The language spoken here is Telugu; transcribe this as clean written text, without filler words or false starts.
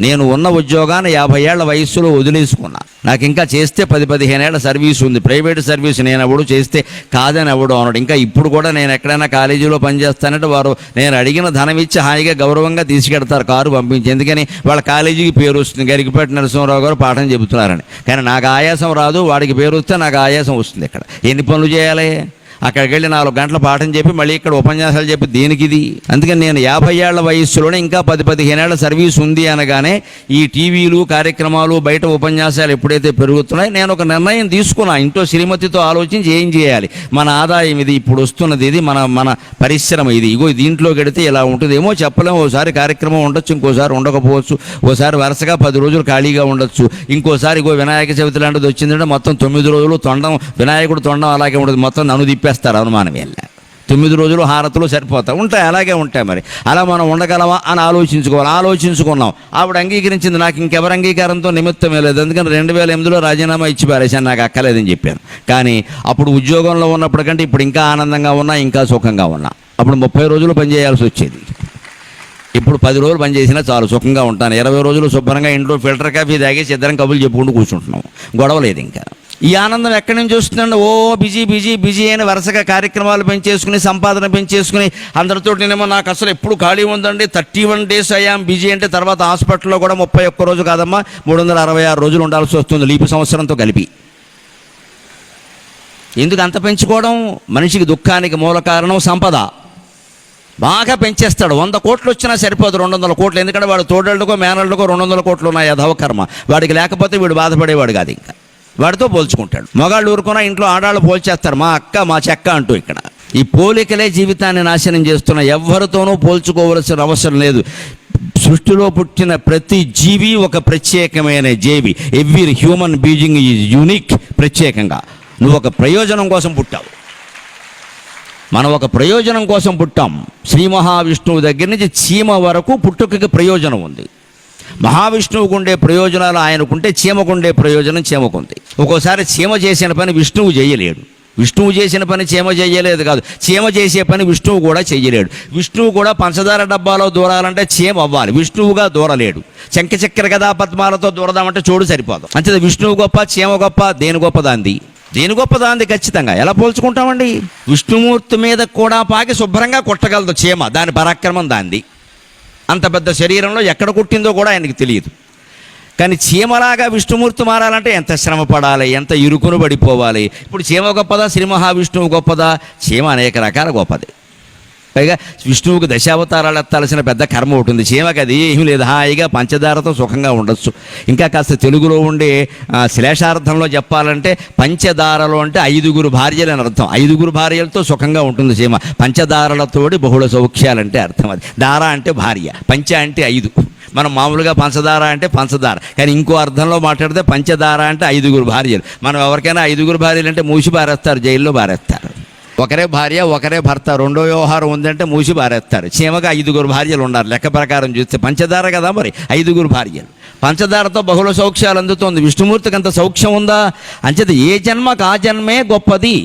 నేను ఉన్న ఉద్యోగాన్ని 50 ఏళ్ల వయస్సులో వదిలేసుకున్నా. నాకు ఇంకా చేస్తే 10-15 ఏళ్ల సర్వీస్ ఉంది. ప్రైవేట్ సర్వీస్ నేను ఎవడు చేస్తే కాదని ఎవడు అన్నాడు. ఇంకా ఇప్పుడు కూడా నేను ఎక్కడైనా కాలేజీలో పనిచేస్తానంటే వారు నేను అడిగిన ధనం ఇచ్చి హాయిగా గౌరవంగా తీసుకెడతారు, కారు పంపించి. ఎందుకని వాళ్ళ కాలేజీకి పేరు వస్తుంది, గరికపేట నరసింహారావు గారు పాఠం చెబుతున్నారని. కానీ నాకు ఆయాసం రాదు, వాడికి పేరు వస్తే నాకు ఆయాసం వస్తుంది. ఇక్కడ ఎన్ని పనులు చేయాలి? అక్కడికి వెళ్ళి 4 గంటల పాఠం చెప్పి మళ్ళీ ఇక్కడ ఉపన్యాసాలు చెప్పి దేనికి ఇది? అందుకని నేను 50 ఏళ్ల వయస్సులోనే ఇంకా 10-15 ఏళ్ల సర్వీస్ ఉంది అనగానే ఈ టీవీలు కార్యక్రమాలు బయట ఉపన్యాసాలు ఎప్పుడైతే పెరుగుతున్నాయో నేను ఒక నిర్ణయం తీసుకున్నా. ఇంట్లో శ్రీమతితో ఆలోచించి ఏం చేయాలి, మన ఆదాయం ఇది, ఇప్పుడు వస్తున్నది ఇది, మన పరిశ్రమ ఇది, ఇగో దీంట్లో గడితే ఇలా ఉంటుంది. ఏమో చెప్పలేము, ఓసారి కార్యక్రమం ఉండొచ్చు, ఇంకోసారి ఉండకపోవచ్చు, ఓసారి వరుసగా 10 రోజులు ఖాళీగా ఉండొచ్చు, ఇంకోసారి ఇగో వినాయక చవితి లాంటిది వచ్చిందంటే మొత్తం 9 రోజులు తొండం, వినాయకుడు తొండం అలాగే ఉంటుంది, మొత్తం నన్ను తిప్పేస్తారు అనుమానం. వెళ్ళ 9 రోజులు హారతులు సరిపోతాయి, ఉంటాయి, అలాగే ఉంటాయి. మరి అలా మనం ఉండగలమా అని ఆలోచించుకున్నాం. ఆవిడ అంగీకరించింది. నాకు ఇంకెవరి అంగీకారంతో నిమిత్తమే లేదు. ఎందుకంటే 2008లో రాజీనామా ఇచ్చి పారేశాను, నాకు అక్కలేదని చెప్పాను. కానీ అప్పుడు ఉద్యోగంలో ఉన్నప్పటికంటే ఇప్పుడు ఇంకా ఆనందంగా ఉన్నా, ఇంకా సుఖంగా ఉన్నా. అప్పుడు 30 రోజులు పనిచేయాల్సి వచ్చేది, ఇప్పుడు 10 రోజులు పనిచేసినా చాలు, సుఖంగా ఉంటాను. 20 రోజులు శుభ్రంగా ఇంట్లో ఫిల్టర్ కాఫీ తాగేసి ఇద్దరం కబుర్లు చెప్పుకుంటూ కూర్చుంటున్నాం, గొడవ లేదు. ఇంకా ఈ ఆనందం ఎక్కడి నుంచి వస్తుందండి? ఓ బిజీ అని వరుసగా కార్యక్రమాలు పెంచేసుకుని, సంపాదన పెంచేసుకుని అందరితో నేనేమో నాకు అసలు ఎప్పుడు ఖాళీ ఉందండి, 31 days అయ్యాం బిజీ అంటే తర్వాత హాస్పిటల్లో కూడా 31 రోజు కాదమ్మా 366 రోజులు ఉండాల్సి వస్తుంది, లీపు సంవత్సరంతో కలిపి. ఎందుకు అంత పెంచుకోవడం? మనిషికి దుఃఖానికి మూల కారణం సంపద. బాగా పెంచేస్తాడు, 100 కోట్లు వచ్చినా సరిపోదు, 200 కోట్లు. ఎందుకంటే వాడు తోడళ్ళకో మేనళ్ళకో 200 కోట్లు ఉన్నాయి, అధవకర్మ. వాడికి లేకపోతే వీడు బాధపడేవాడు కాదు, ఇంకా వాడితో పోల్చుకుంటాడు. మగాళ్ళు ఊరుకున్నా ఇంట్లో ఆడాళ్ళు పోల్చేస్తారు, మా అక్క మా చెక్క అంటూ. ఇక్కడ ఈ పోలికలే జీవితాన్ని నాశనం చేస్తున్న. ఎవరితోనూ పోల్చుకోవలసిన అవసరం లేదు. సృష్టిలో పుట్టిన ప్రతి జీవి ఒక ప్రత్యేకమైన జీవి. Every human being is unique. ప్రత్యేకంగా నువ్వు ఒక ప్రయోజనం కోసం పుట్టావు, మనం ఒక ప్రయోజనం కోసం పుట్టాం. శ్రీ మహావిష్ణువు దగ్గర నుంచి చీమ వరకు పుట్టుకకి ప్రయోజనం ఉంది. మహావిష్ణువుకు ఉండే ప్రయోజనాలు ఆయనకుంటే చీమకుండే ప్రయోజనం చీమకుంది. ఒక్కోసారి చీమ చేసిన పని విష్ణువు చేయలేడు, విష్ణువు చేసిన పని చీమ చేయలేదు కాదు, చీమ చేసే పని విష్ణువు కూడా చేయలేడు. విష్ణువు కూడా పంచదార డబ్బాలో దూరాలంటే చీమ అవ్వాలి, విష్ణువుగా దూరలేడు. శంఖ చక్ర గదా పద్మాలతో దూరదామంటే చోడు సరిపోదు. అంతే విష్ణువు గొప్ప, చీమ గొప్ప, దేని గొప్పదాంది? దేని గొప్పదాంది? ఖచ్చితంగా ఎలా పోల్చుకుంటామండి? విష్ణుమూర్తి మీద కూడా పాకి శుభ్రంగా కొట్టగలదు చీమ, దాని పరాక్రమం దాంది. అంత పెద్ద శరీరంలో ఎక్కడ కుట్టిందో కూడా ఆయనకి తెలియదు. కానీ చీమలాగా విష్ణుమూర్తి మారాలంటే ఎంత శ్రమ పడాలి, ఎంత ఇరుకును పడిపోవాలి. ఇప్పుడు చీమ గొప్పదా, శ్రీ మహావిష్ణువు గొప్పదా? చీమ అనేక రకాల గొప్పది. పైగా విష్ణువుకు దశావతారాలు ఎత్తాల్సిన పెద్ద కర్మ ఉంటుంది, చీమకి అది ఏమీ లేదు, హాయిగా పంచదారతో సుఖంగా ఉండొచ్చు. ఇంకా కాస్త తెలుగులో ఉండే శ్లేషార్థంలో చెప్పాలంటే పంచదారలో అంటే 5 భార్యలు అని అర్థం. 5 భార్యలతో సుఖంగా ఉంటుంది చీమ. పంచదారలతోటి బహుళ సౌఖ్యాలంటే అర్థం. అది దార అంటే భార్య, పంచ అంటే 5. మనం మామూలుగా పంచదార అంటే పంచదార, కానీ ఇంకో అర్థంలో మాట్లాడితే పంచదార అంటే 5 భార్యలు. మనం ఎవరికైనా 5 భార్యలు అంటే మూసి పారేస్తారు, జైల్లో పారేస్తారు. ఒకరే భార్య ఒకరే భర్త, రెండో వ్యవహారం ఉందంటే మూసి పారేస్తారు. చీమగా 5 భార్యలు ఉన్నారు లెక్క ప్రకారం చూస్తే. పంచదార కదా మరి, 5 భార్యలు. పంచదారతో బహుళ సౌఖ్యాలు అందుతోంది. విష్ణుమూర్తికి అంత సౌఖ్యం ఉందా? అంచేత ఏ జన్మకు ఆ జన్మే గొప్పది.